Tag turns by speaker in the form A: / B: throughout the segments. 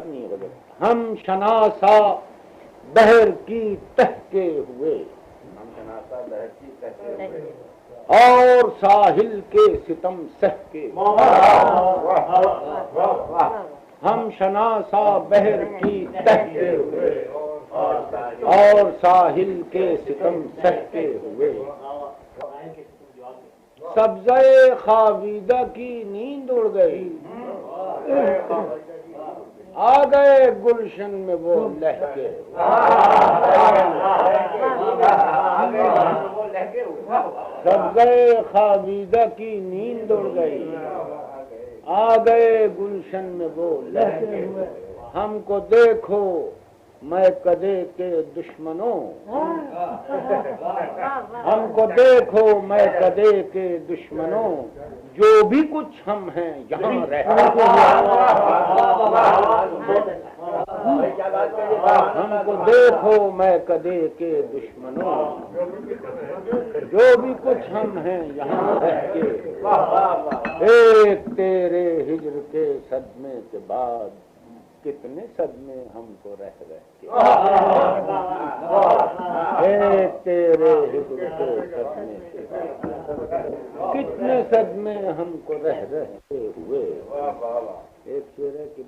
A: نہیں غزل. ہم شناسا بہر کی تہ کے ہوئے,
B: ہم شناسا بہر کی تہ کے ہوئے,
A: اور ساحل کے ستم سہ کے. ہم شناسا بہر کی تہ کے ہوئے اور ساحل کے ستم سہ کے ہوئے. سبزے خاویدہ کی نیند اڑ گئی, آ گئے گلشن میں وہ لہکے. سبزے خاویدہ کی نیند اڑ گئی, آ گئے گلشن میں وہ لہکے. ہم کو دیکھو میں کدے کے دشمنوں, ہم کو دیکھو میں کدے کے دشمنوں, جو بھی کچھ ہم ہیں یہاں رہتے. ہم کو دیکھو میں کدے کے دشمنوں, جو بھی کچھ ہم ہیں یہاں رہ کے. ایک تیرے ہجر کے صدمے کے بعد کتنے صدمے ہم کو رہ رہ کے. ایک تیرے ہجر کے صدمے کے بعد کتنے صدمے ہم کو رہ رہ کے ہوئے. ایک شعر ہے کہ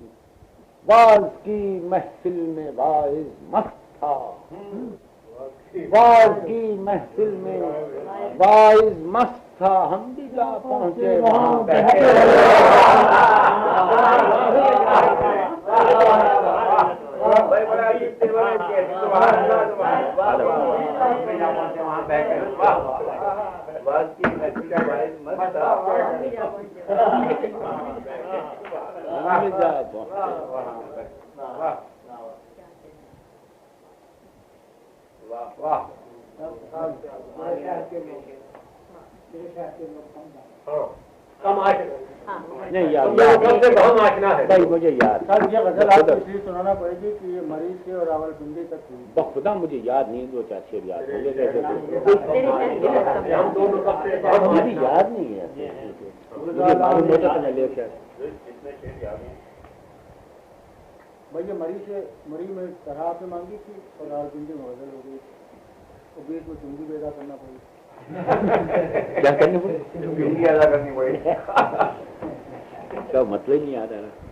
A: باز کی محفل میں واعظ مست تھا, باز کی محفل میں واعظ مست تھا, ہم بھی جا پہنچے وہاں بیٹھے. نہیں یار بھائی مجھے یاد
C: یہ غزل آپ کو اس لیے سنانا پڑے گی کہ یہ مریض سے اور راول پنڈی تک ہوئی.
A: بخدا مجھے یاد نہیں, دو چار شعر یاد ہوں گے, مجھے یاد نہیں ہے. مجھے معلوم ہوتا تو میں لے کے
C: بھائی یہ مری میں طرح پہ مانگی تھی اور راول پنڈی میں غزل ہو گئی, اور بیچ میں چنگی پیدا کرنا پڑی.
A: کیا کرنی پڑی,
B: چنگی ادا کرنی پڑی.
A: کیا مطلب نہیں یاد آ رہا.